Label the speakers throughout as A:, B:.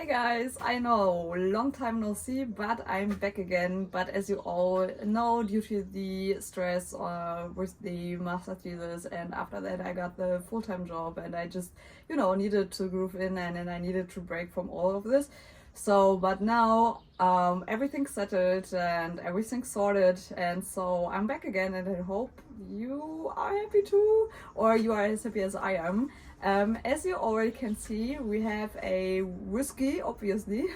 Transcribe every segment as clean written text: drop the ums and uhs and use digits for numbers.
A: guys, I know, long time no see, but I'm back again. But as you all know, due to the stress with the master thesis, and after that I got the full-time job, and I just, needed to groove in, and then I needed to break from all of this. So, but now everything's settled and everything's sorted, and so I'm back again, and I hope you are happy too, or you are as happy as I am. As you already can see, we have a whiskey, obviously.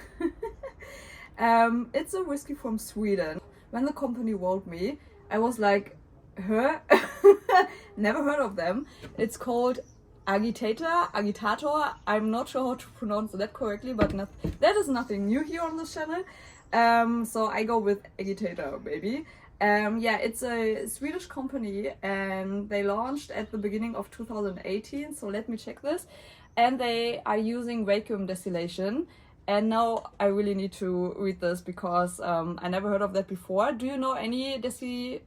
A: It's a whiskey from Sweden. When the company wrote me, I was like, huh? Never heard of them. It's called Agitator. I'm not sure how to pronounce that correctly, but that is nothing new here on this channel. So I go with Agitator, baby. Yeah, it's a Swedish company, and they launched at the beginning of 2018. So let me check this. And they are using vacuum distillation. And now I really need to read this because I never heard of that before. Do you know any distilleries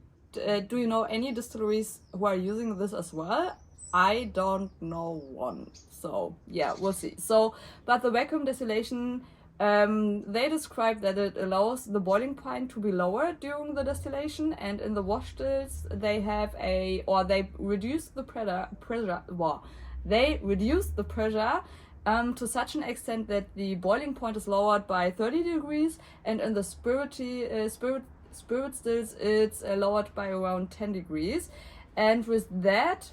A: who are using this as well? I don't know one. So yeah, we'll see. So, but the vacuum distillation, they describe that it allows the boiling point to be lower during the distillation, and in the wash stills they they reduce the pressure to such an extent that the boiling point is lowered by 30 degrees, and in the spirit stills it's lowered by around 10 degrees. And with that,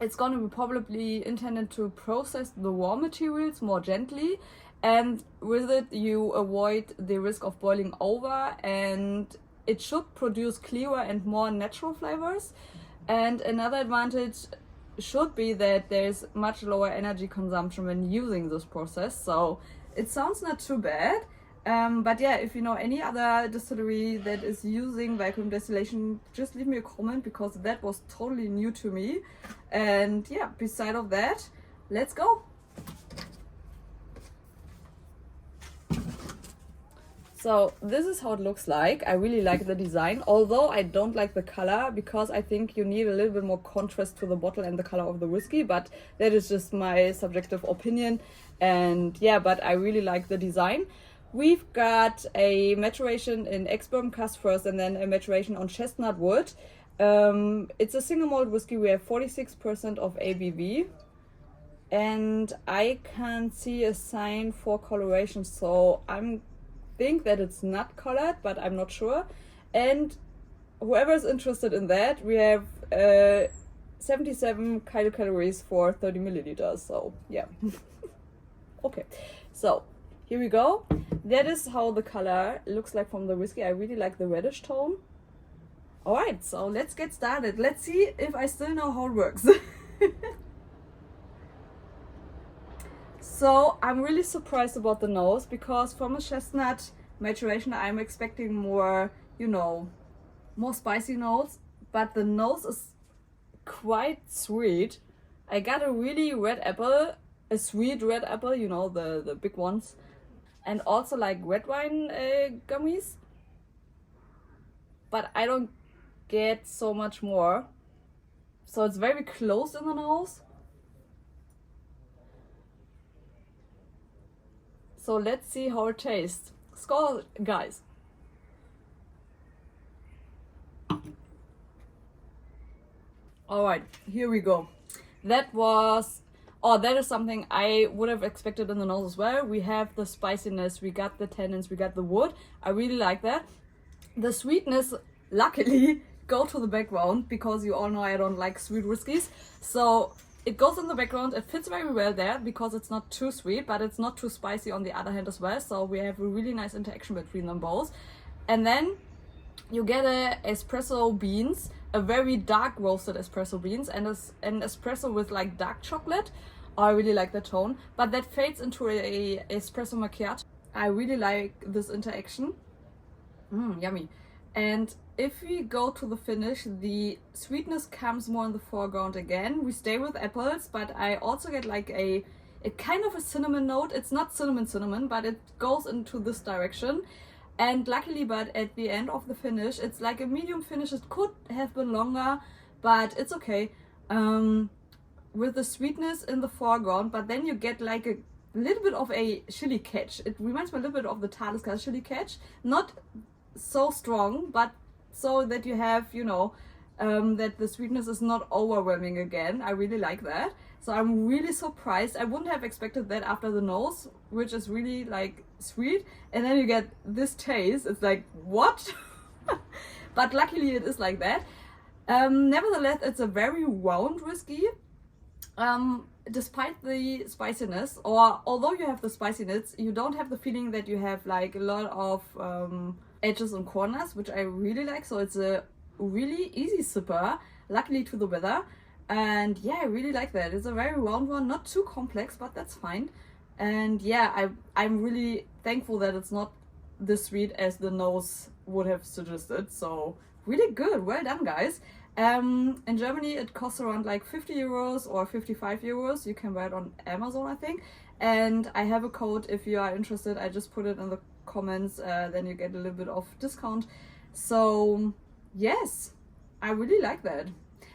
A: it's going to be probably intended to process the raw materials more gently, and with it you avoid the risk of boiling over, and it should produce clearer and more natural flavors. And another advantage should be that there's much lower energy consumption when using this process, so it sounds not too bad. But yeah, if you know any other distillery that is using vacuum distillation, just leave me a comment, because that was totally new to me. And yeah, beside of that, let's go. So this is how it looks like. I really like the design, although I don't like the color, because I think you need a little bit more contrast to the bottle and the color of the whiskey, but that is just my subjective opinion. And yeah, but I really like the design. We've got a maturation in ex-bourbon cask first, and then a maturation on chestnut wood. It's a single malt whiskey. We have 46% of ABV, and I can't see a sign for coloration, so I think that it's not colored, but I'm not sure. And whoever is interested in that, we have 77 kilocalories for 30 milliliters. So yeah. Okay, so here we go. That is how the color looks like from the whiskey. I really like the reddish tone. Alright, so let's get started. Let's see if I still know how it works. So I'm really surprised about the nose, because from a chestnut maturation I'm expecting more, more spicy notes, but the nose is quite sweet. I got a really red apple, a sweet red apple, the big ones, and also like red wine gummies, but I don't get so much more. So it's very close in the nose. So let's see how it tastes. Skål, guys. Alright, here we go. That is something I would have expected in the nose as well. We have the spiciness, we got the tannins, we got the wood. I really like that. The sweetness, luckily, go to the background, because you all know I don't like sweet whiskeys. So it goes in the background. It fits very well there, because it's not too sweet, but it's not too spicy on the other hand as well. So we have a really nice interaction between them both. And then you get a espresso beans, a very dark roasted espresso beans, and an espresso with like dark chocolate. I really like the tone, but that fades into a espresso macchiato. I really like this interaction. Yummy. And if we go to the finish, the sweetness comes more in the foreground again. We stay with apples, but I also get like a kind of a cinnamon note. It's not cinnamon, but it goes into this direction. And luckily, but at the end of the finish, it's like a medium finish. It could have been longer, but it's okay. With the sweetness in the foreground, but then you get like little bit of a chili catch. It reminds me a little bit of the Talisker chili catch. Not so strong, but so that you have, you know, that the sweetness is not overwhelming again. I really like that. So I'm really surprised. I wouldn't have expected that after the nose, which is really like sweet. And then you get this taste. It's like, what? But luckily it is like that. Nevertheless, it's a very round whiskey. Despite the spiciness, or although you have the spiciness, you don't have the feeling that you have like a lot of edges and corners, which I really like. So it's a really easy sipper, luckily to the weather. And yeah, I really like that. It's a very round one, not too complex, but that's fine. And yeah, I'm really thankful that it's not this sweet as the nose would have suggested. So really good, well done guys. In Germany it costs around like 50 euros or 55 euros. You can buy it on Amazon, I think. And I have a code if you are interested. I just put it in the comments, then you get a little bit of discount. So yes, I really like that.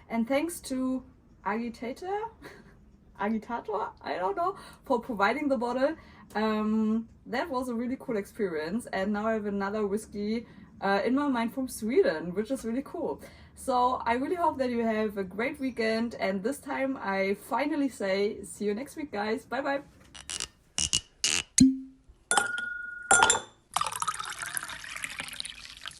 A: And thanks to Agitator, I don't know, for providing the bottle. That was a really cool experience. And now I have another whiskey in my mind from Sweden, which is really cool. So I really hope that you have a great weekend. And this time I finally say, see you next week, guys. Bye bye.